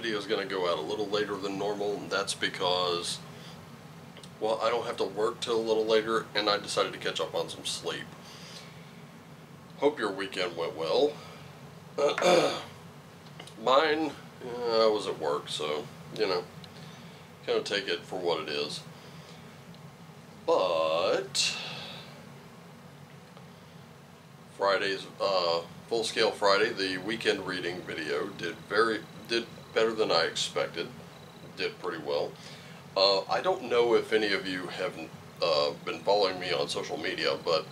video is going to go out a little later than normal, and that's because, well, I don't have to work till a little later, and I decided to catch up on some sleep. Hope your weekend went well. Mine, I was at work, so, you know, kind of take it for what it is. But Friday's Full Scale Friday, the weekend reading video, did better than I expected. Did pretty well. I don't know if any of you have been following me on social media, but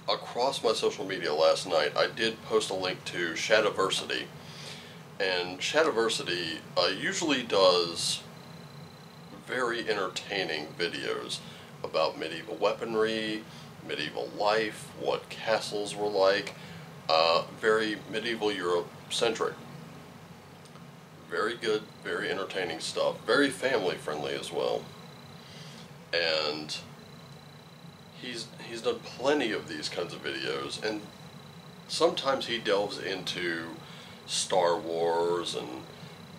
across my social media last night, I did post a link to Shadiversity, and Shadiversity usually does very entertaining videos about medieval weaponry, medieval life, what castles were like, very medieval Europe centric. Very good, very entertaining stuff, very family friendly as well. And he's done plenty of these kinds of videos, and sometimes he delves into Star Wars and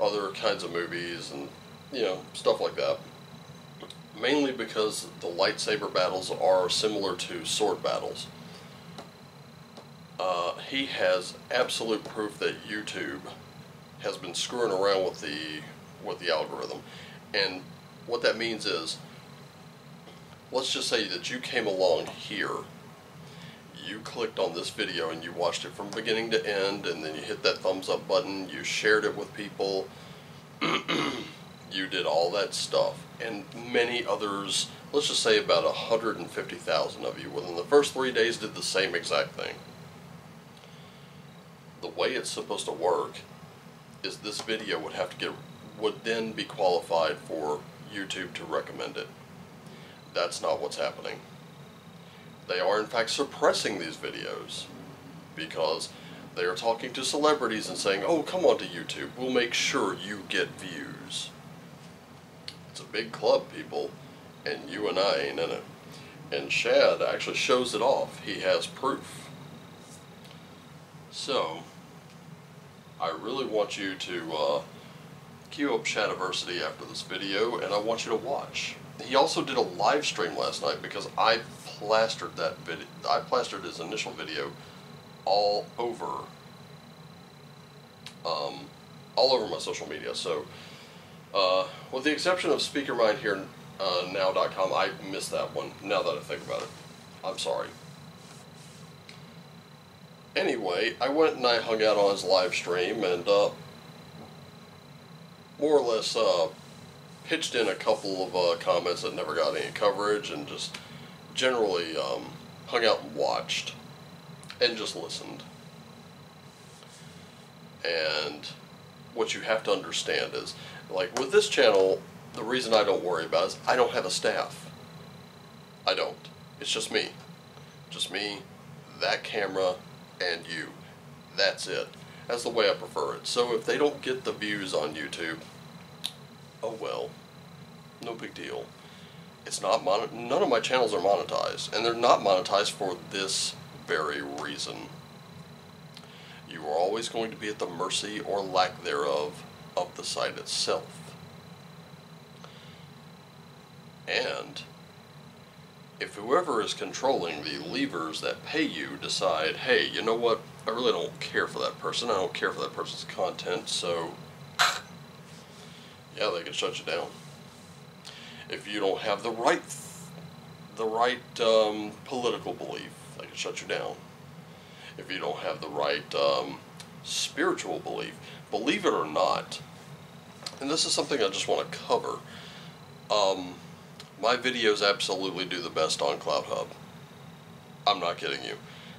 other kinds of movies and, you know, stuff like that. Mainly because the lightsaber battles are similar to sword battles. He has absolute proof that YouTube has been screwing around with the algorithm, and what that means is, let's just say that you came along here, you clicked on this video and you watched it from beginning to end, and then you hit that thumbs up button, you shared it with people, you did all that stuff, and many others, let's just say about 150,000 of you within the first 3 days did the same exact thing. The way it's supposed to work is this video would then be qualified for YouTube to recommend it. That's not what's happening. They are in fact suppressing these videos because they are talking to celebrities and saying, oh, come on to YouTube, we'll make sure you get views. It's a big club, people, and you and I ain't in it. And Shad actually shows it off. He has proof. So, I really want you to queue up Shadiversity after this video, and I want you to watch. He also did a live stream last night because I plastered that video. I plastered his initial video all over my social media. So, with the exception of SpeakerMindHereNow.com, I missed that one. Now that I think about it, I'm sorry. Anyway, I went and I hung out on his live stream and more or less pitched in a couple of comments that never got any coverage, and just generally hung out and watched and just listened. And what you have to understand is, like with this channel, the reason I don't worry about it is I don't have a staff. I don't. It's just me. Just me, that camera, and you. That's it. That's the way I prefer it. So if they don't get the views on YouTube, oh well. No big deal. It's not none of my channels are monetized, and they're not monetized for this very reason. You are always going to be at the mercy or lack thereof of the site itself. And if whoever is controlling the levers that pay you decide, hey, you know what, I really don't care for that person, I don't care for that person's content, so yeah, they can shut you down. If you don't have the right political belief, they can shut you down. If you don't have the right spiritual belief, believe it or not, and this is something I just want to cover, my videos absolutely do the best on CloutHub. I'm not kidding you.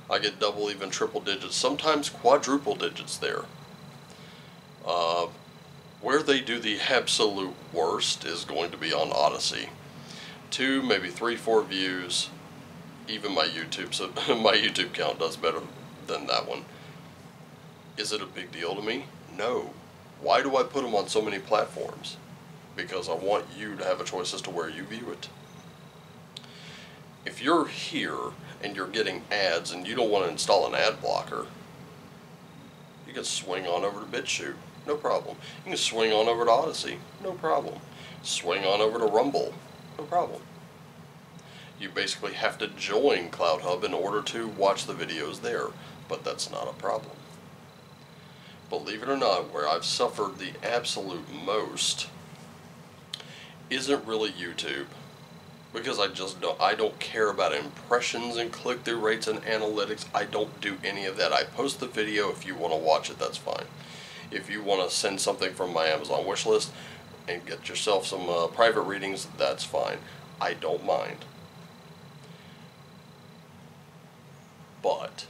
I get double, even triple digits, sometimes quadruple digits there. Where they do the absolute worst is going to be on Odyssey. 2, maybe 3, 4 views. Even my YouTube, so my YouTube count does better than that one. Is it a big deal to me? No. Why do I put them on so many platforms? Because I want you to have a choice as to where you view it. If you're here and you're getting ads and you don't want to install an ad blocker, you can swing on over to BitChute. no problem. You can swing on over to Odyssey, no problem. Swing on over to Rumble, no problem. You basically have to join CloutHub in order to watch the videos there, but that's not a problem. Believe it or not, where I've suffered the absolute most isn't really YouTube, because I don't care about impressions and click-through rates and analytics. I don't do any of that. I post the video. If you want to watch it, that's fine. If you want to send something from my Amazon wish list and get yourself some private readings, that's fine. I don't mind. But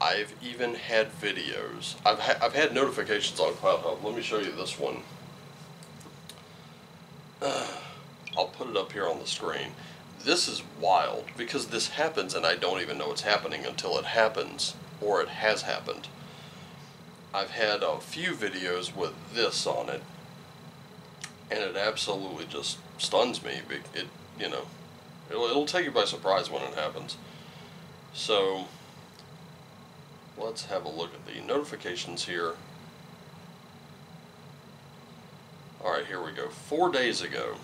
I've even had videos. I've had notifications on CloutHub. Let me show you this one. I'll put it up here on the screen. This is wild because this happens and I don't even know it's happening until it happens, or it has happened. I've had a few videos with this on it, and it absolutely just stuns me. It'll take you by surprise when it happens. So let's have a look at the notifications here. Alright, here we go. 4 days ago.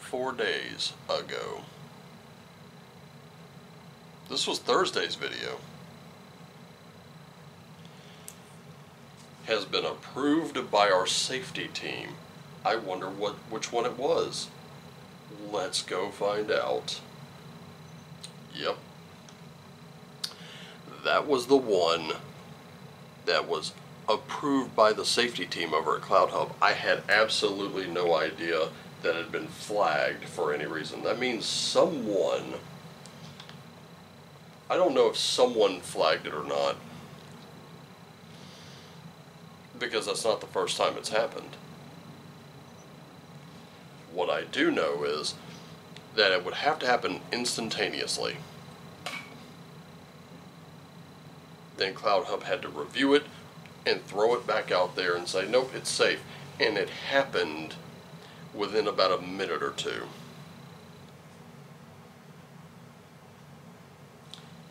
4 days ago. This was Thursday's video. Has been approved by our safety team. I wonder which one it was. Let's go find out. Yep. That was the one that was approved by the safety team over at CloutHub. I had absolutely no idea that it had been flagged for any reason. That means someone, I don't know if someone flagged it or not, because that's not the first time it's happened. What I do know is that it would have to happen instantaneously. Then CloutHub had to review it and throw it back out there and say, nope, it's safe. And it happened within about a minute or two.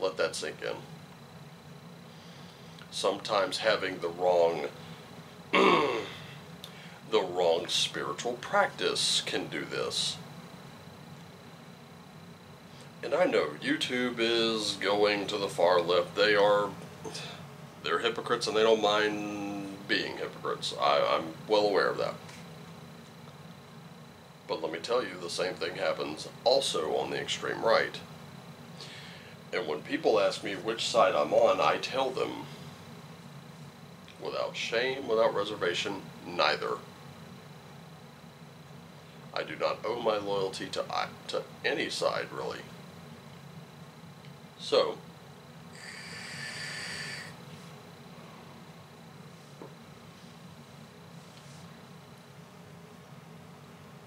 Let that sink in. Sometimes having the wrong spiritual practice can do this. And I know YouTube is going to the far left. They're hypocrites and they don't mind being hypocrites. I'm well aware of that. But let me tell you, the same thing happens also on the extreme right. And when people ask me which side I'm on, I tell them, without shame, without reservation, neither. I do not owe my loyalty to any side, really. So,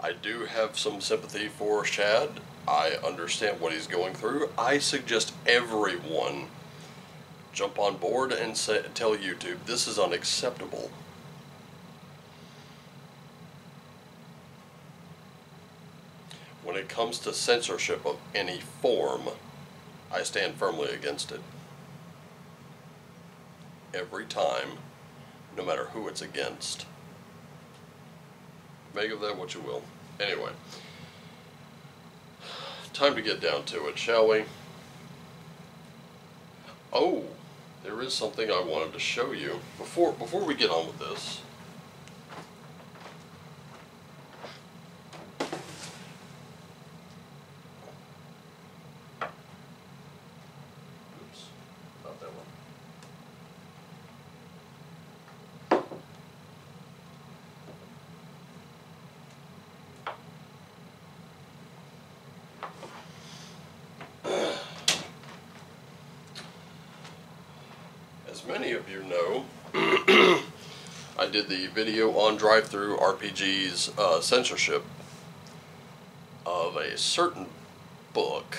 I do have some sympathy for Shad. I understand what he's going through. I suggest everyone jump on board and tell YouTube this is unacceptable. When it comes to censorship of any form, I stand firmly against it. Every time, no matter who it's against. Make of that what you will. Anyway, time to get down to it, shall we? Oh, there is something I wanted to show you before we get on with this. Oops, not that one. As many of you know, I did the video on Drive-Thru RPG's censorship of a certain book,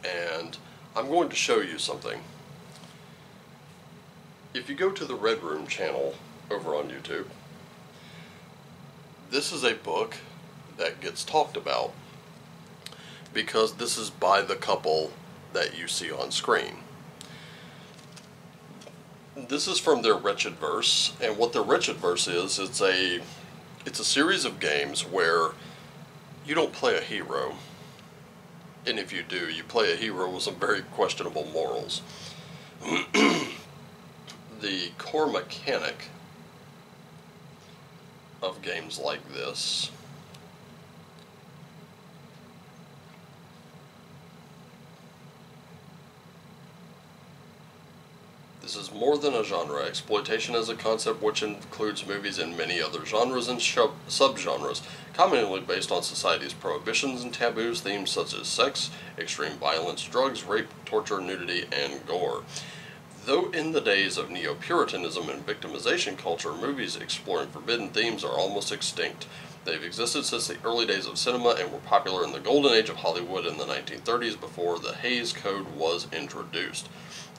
and I'm going to show you something. If you go to the Red Room channel over on YouTube, this is a book that gets talked about because this is by the couple that you see on screen. This is from their Wretched Verse, and what their Wretched Verse is, it's a series of games where you don't play a hero, and if you do, you play a hero with some very questionable morals. The core mechanic of games like this is more than a genre. Exploitation is a concept which includes movies in many other genres and subgenres, commonly based on society's prohibitions and taboos, themes such as sex, extreme violence, drugs, rape, torture, nudity, and gore. Though in the days of neo-Puritanism and victimization culture, movies exploring forbidden themes are almost extinct. They've existed since the early days of cinema and were popular in the golden age of Hollywood in the 1930s before the Hays Code was introduced.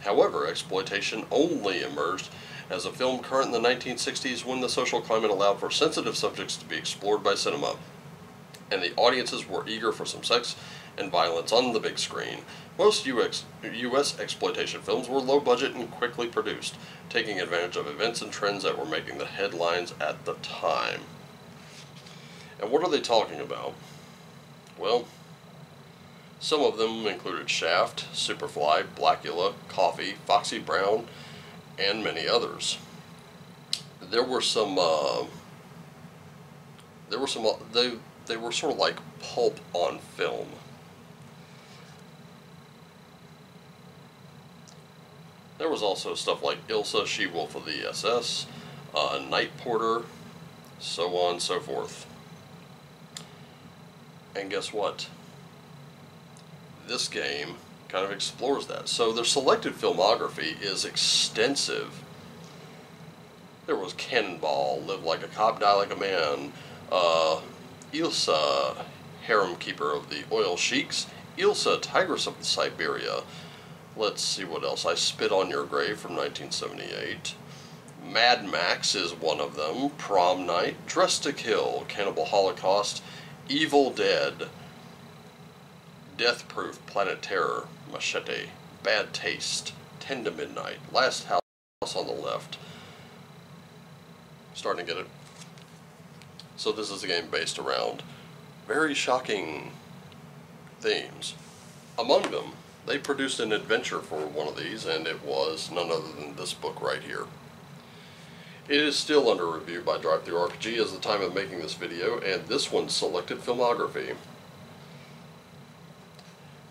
However, exploitation only emerged as a film current in the 1960s when the social climate allowed for sensitive subjects to be explored by cinema, and the audiences were eager for some sex and violence on the big screen. Most U.S. exploitation films were low budget and quickly produced, taking advantage of events and trends that were making the headlines at the time. And what are they talking about? Well, some of them included Shaft, Superfly, Blackula, Coffee, Foxy Brown, and many others. There were some. They were sort of like pulp on film. There was also stuff like Ilsa, She-Wolf of the SS, Night Porter, so on and so forth. And guess what? This game kind of explores that. So their selected filmography is extensive. There was Cannonball, Live Like a Cop, Die Like a Man, Ilsa, Harem Keeper of the Oil Sheiks, Ilsa, Tigress of Siberia. Let's see what else. I Spit on Your Grave from 1978. Mad Max is one of them. Prom Night, Dress to Kill, Cannibal Holocaust, Evil Dead, Death Proof, Planet Terror, Machete, Bad Taste, 10 to Midnight, Last House on the Left. Starting to get it. So this is a game based around very shocking themes. Among them, they produced an adventure for one of these, and it was none other than this book right here. It is still under review by DriveThruRPG as the time of making this video, and this one's selected filmography: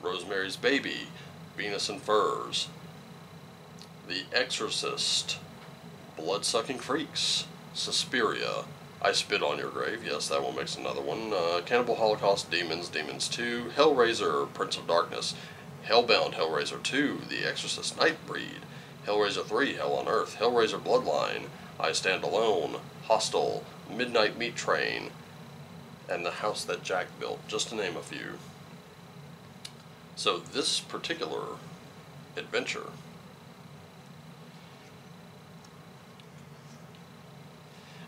Rosemary's Baby, Venus and Furs, The Exorcist, Blood-Sucking Freaks, Suspiria, I Spit on Your Grave, yes, that one makes another one, Cannibal Holocaust, Demons, Demons 2, Hellraiser, Prince of Darkness, Hellbound, Hellraiser 2, The Exorcist Nightbreed, Hellraiser 3, Hell on Earth, Hellraiser Bloodline, I Stand Alone, Hostel, Midnight Meat Train, and The House That Jack Built, just to name a few. So this particular adventure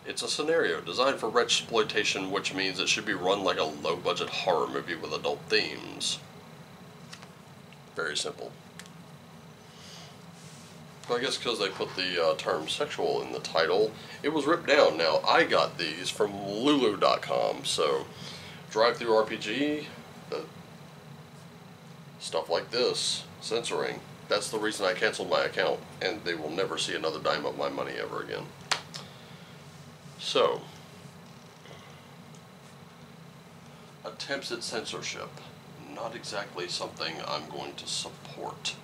it's a scenario designed for Wretchploitation, which means it should be run like a low-budget horror movie with adult themes. Very simple. I guess because they put the term sexual in the title, it was ripped down. Now, I got these from Lulu.com, so DriveThruRPG, stuff like this, censoring, that's the reason I canceled my account, and they will never see another dime of my money ever again. So, attempts at censorship, not exactly something I'm going to support.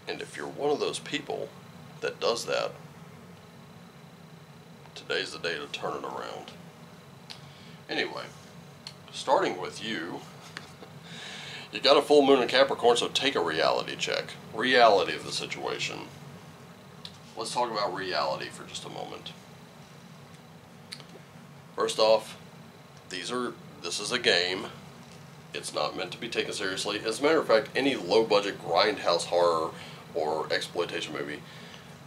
And if you're one of those people that does that, today's the day to turn it around. Anyway, starting with you, you got a full moon in Capricorn, so take a reality check. Reality of the situation. Let's talk about reality for just a moment. First off, this is a game. It's not meant to be taken seriously. As a matter of fact, any low-budget grindhouse horror or exploitation movie,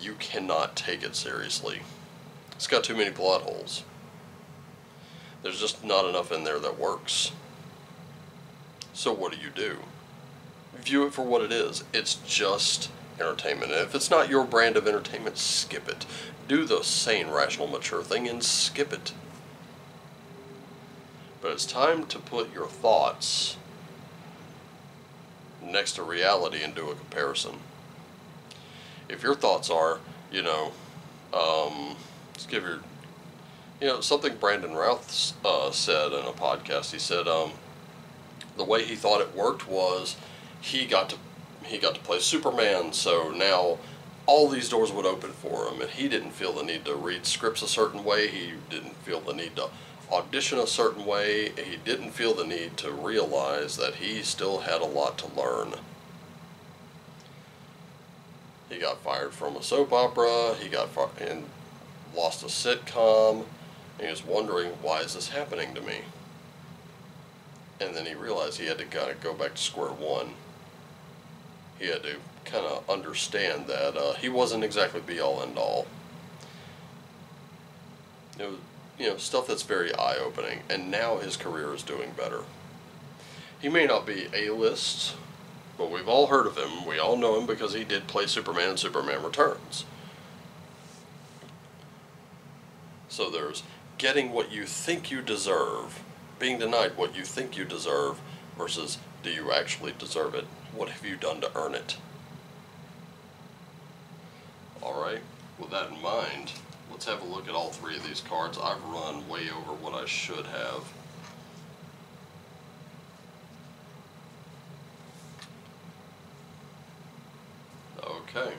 you cannot take it seriously. It's got too many plot holes. There's just not enough in there that works. So what do? View it for what it is. It's just entertainment. And if it's not your brand of entertainment, skip it. Do the sane, rational, mature thing and skip it. But it's time to put your thoughts next to reality and do a comparison. If your thoughts are, let's give your, something Brandon Routh said in a podcast. He said the way he thought it worked was he got to play Superman, so now all these doors would open for him, and he didn't feel the need to read scripts a certain way. He didn't feel the need to audition a certain way. He didn't feel the need to realize that he still had a lot to learn. He got fired from a soap opera. He got and lost a sitcom. And he was wondering, why is this happening to me? And then he realized he had to kind of go back to square one. He had to kind of understand that he wasn't exactly be all end all. It was, stuff that's very eye-opening, and now his career is doing better. He may not be A-list, but we've all heard of him. We all know him because he did play Superman in Superman Returns. So there's getting what you think you deserve, being denied what you think you deserve, versus do you actually deserve it? What have you done to earn it? Alright, with that in mind, let's have a look at all three of these cards. I've run way over what I should have. Okay.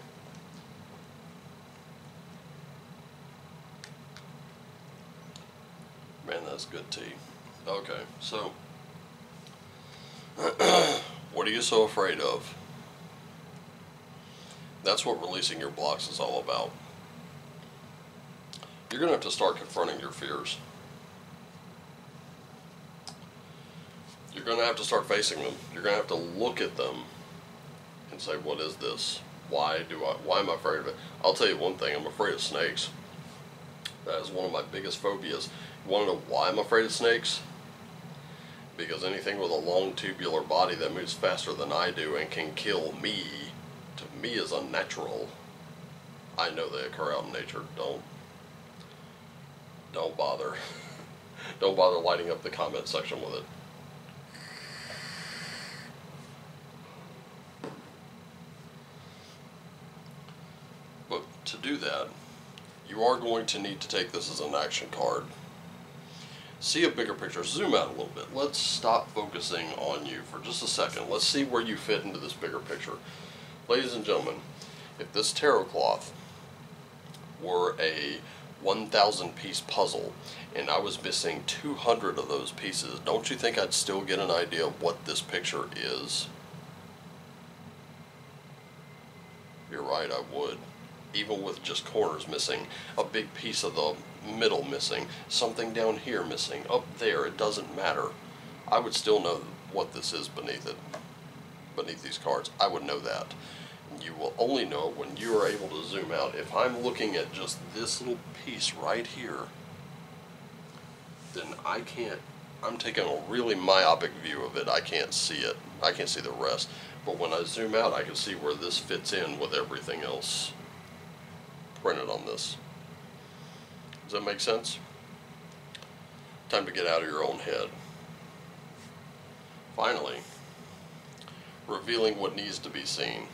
Man, that's good tea. Okay, so what are you so afraid of? That's what releasing your blocks is all about. You're going to have to start confronting your fears. You're going to have to start facing them. You're going to have to look at them and say, what is this? Why am I afraid of it? I'll tell you one thing, I'm afraid of snakes. That is one of my biggest phobias. You want to know why I'm afraid of snakes? Because anything with a long tubular body that moves faster than I do and can kill me, to me is unnatural. I know they occur out in nature. Don't bother. Don't bother lighting up the comment section with it. But to do that, you are going to need to take this as an action card. See a bigger picture. Zoom out a little bit. Let's stop focusing on you for just a second. Let's see where you fit into this bigger picture. Ladies and gentlemen, if this tarot cloth were a 1,000 piece puzzle and I was missing 200 of those pieces, don't you think I'd still get an idea of what this picture is? You're right, I would. Even with just corners missing, a big piece of the middle missing, something down here missing, up there, it doesn't matter. I would still know what this is beneath it, beneath these cards. I would know that. You will only know when you are able to zoom out. If I'm looking at just this little piece right here, then I'm taking a really myopic view of it. I can't see it. I can't see the rest. But when I zoom out, I can see where this fits in with everything else printed on this. Does that make sense? Time to get out of your own head. Finally, revealing what needs to be seen.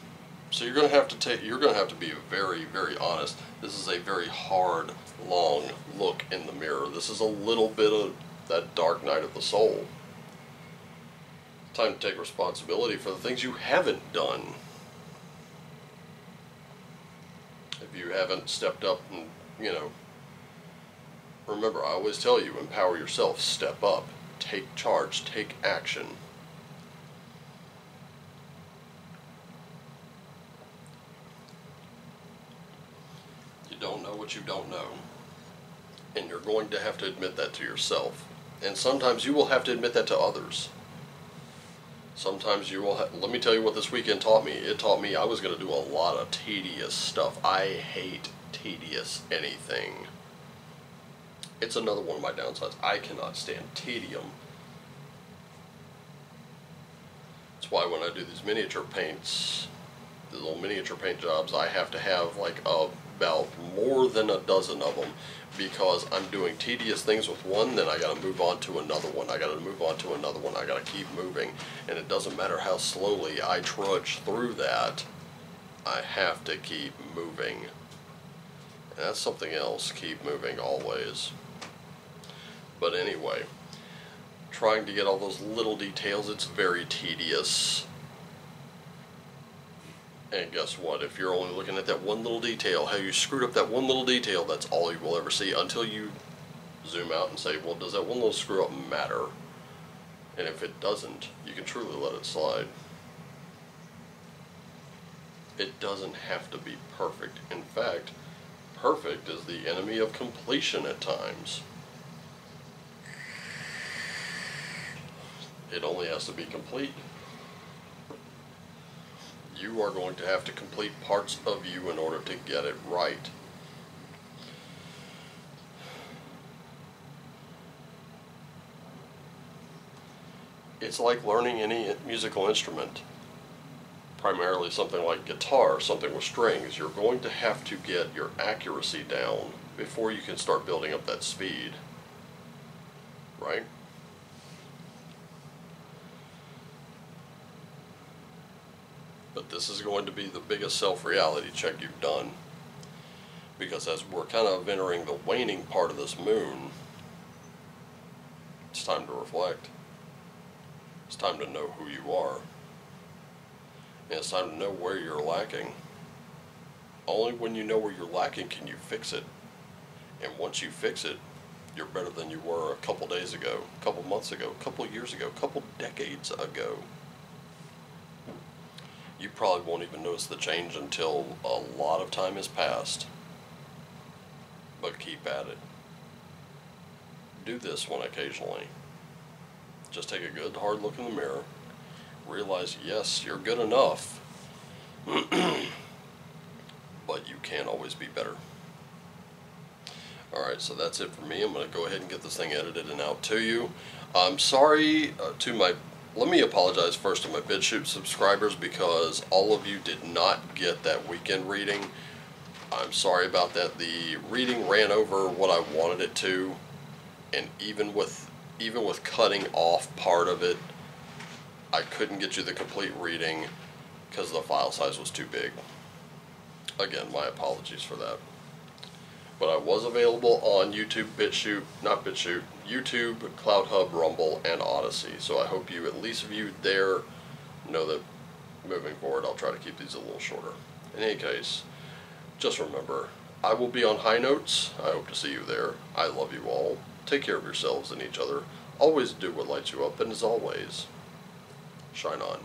So you're going to have to be very, very honest. This is a very hard, long look in the mirror. This is a little bit of that dark night of the soul. Time to take responsibility for the things you haven't done. If you haven't stepped up and, remember, I always tell you, empower yourself, step up, take charge, take action. You don't know what you don't know. And you're going to have to admit that to yourself. And sometimes you will have to admit that to others. Sometimes you will let me tell you what this weekend taught me. It taught me I was going to do a lot of tedious stuff. I hate tedious anything. It's another one of my downsides. I cannot stand tedium. That's why when I do these miniature paints, the little miniature paint jobs, I have to have like about more than a dozen of them, because I'm doing tedious things with one, then I gotta move on to another one, I gotta move on to another one, I gotta keep moving, and it doesn't matter how slowly I trudge through that, I have to keep moving. And that's something else, keep moving always. But anyway, trying to get all those little details, it's very tedious. And guess what? If you're only looking at that one little detail, how you screwed up that one little detail, that's all you will ever see until you zoom out and say, well, does that one little screw up matter? And if it doesn't, you can truly let it slide. It doesn't have to be perfect. In fact, perfect is the enemy of completion at times. It only has to be complete. You are going to have to complete parts of you in order to get it right. It's like learning any musical instrument, primarily something like guitar, something with strings. You're going to have to get your accuracy down before you can start building up that speed, right? But this is going to be the biggest self-reality check you've done, because as we're kind of entering the waning part of this moon, it's time to reflect. It's time to know who you are. And it's time to know where you're lacking. Only when you know where you're lacking can you fix it. And once you fix it, you're better than you were a couple days ago, a couple months ago, a couple years ago, a couple decades ago. You probably won't even notice the change until a lot of time has passed. But keep at it. Do this one occasionally. Just take a good hard look in the mirror. Realize, yes, you're good enough. But you can always be better. Alright, so that's it for me. I'm going to go ahead and get this thing edited and out to you. I'm sorry let me apologize first to my BitChute subscribers, because all of you did not get that weekend reading. I'm sorry about that. The reading ran over what I wanted it to, and even with cutting off part of it, I couldn't get you the complete reading because the file size was too big. Again, my apologies for that. But I was available on YouTube, YouTube, CloudHub, Rumble, and Odyssey. So I hope you at least viewed there. Know that moving forward, I'll try to keep these a little shorter. In any case, just remember, I will be on high notes. I hope to see you there. I love you all. Take care of yourselves and each other. Always do what lights you up, and as always, shine on.